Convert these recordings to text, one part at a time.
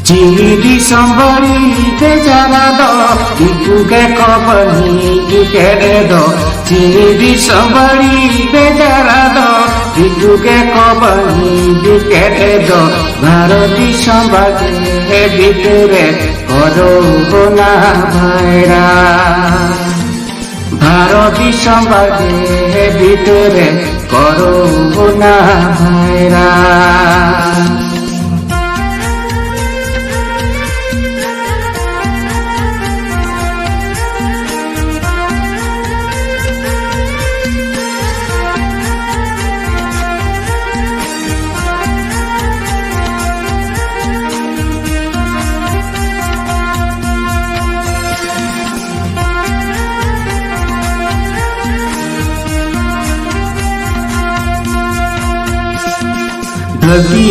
চিনি সম্বরিতে যারা দো ইকুকে কবনি ইকেরে দো চিনি সম্বরিতে যারা দো ইকুকে কবনি ইকেরে দো ভারতী সম্বাদে ভিতরে করো না ভাইরা ভারতী সম্বাদে ভিতরে করো না ভাইরা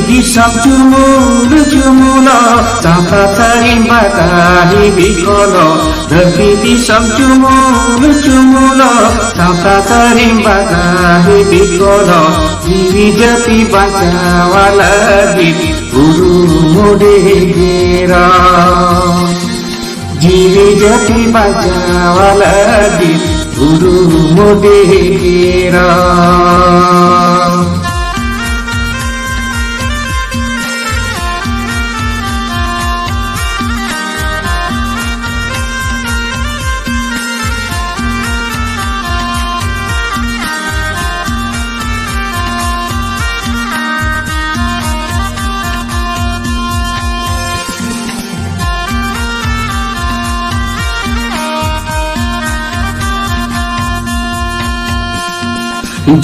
Di samjumul jumulo sampa tarimba tahi bikolo di samjumul jumulo sampa tarimba tahi bikolo jiwi jati bacawa lagi guru mude gira jiwi jati bacawa lagi guru mude gira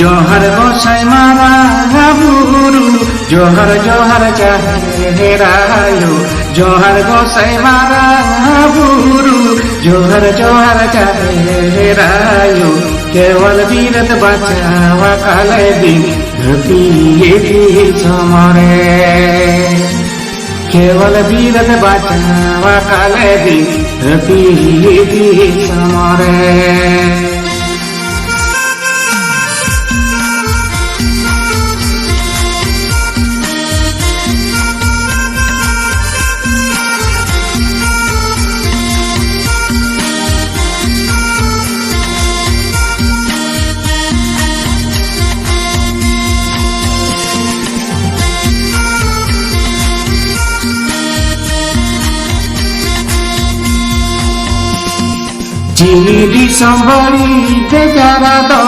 जोहर गोसाई मारा गुरु जोहर जोहर चाहेरायो जोहर गोसाई मारा गुरु जोहर जोहर चाहेरायो केवल वीरत बचावा काले दिन धरती ये समरे केवल वीरत बचावा काले दिन धरती ये समरे चिनी संबरी जरा दो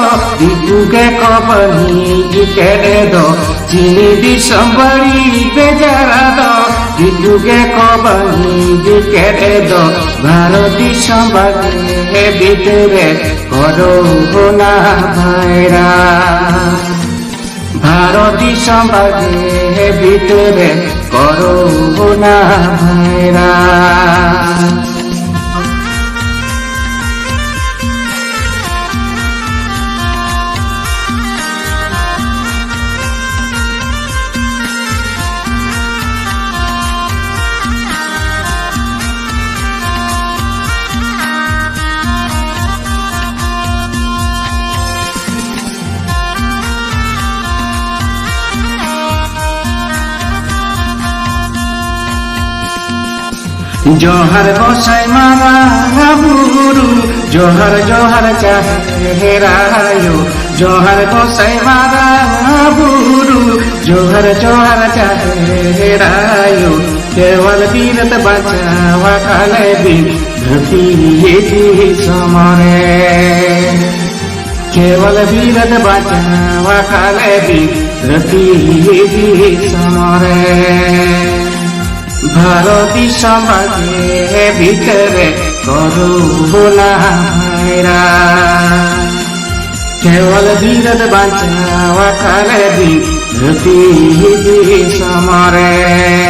इकुके कबनी इकेरे दो चिनी संबरी जरा दो इकुके कबनी इकेरे दो भारती संबरी भीतरे करो ना भाईरा भारती संबरी भीतरे करो ना भाईरा जोहर गोसाई मारा गुरु जोहर जोहर चाहेरायो जोहर गोसाई मारा गुरु जोहर जोहर चाहेरायो केवल वीरत बचावा काले दिन धरती ये समरे केवल वीरत बचावा काले दिन धरती ये समरे भारती समाजे भीतरे करो ना भाईरा केवल वीरत बचावा काले दिन धरती समरे।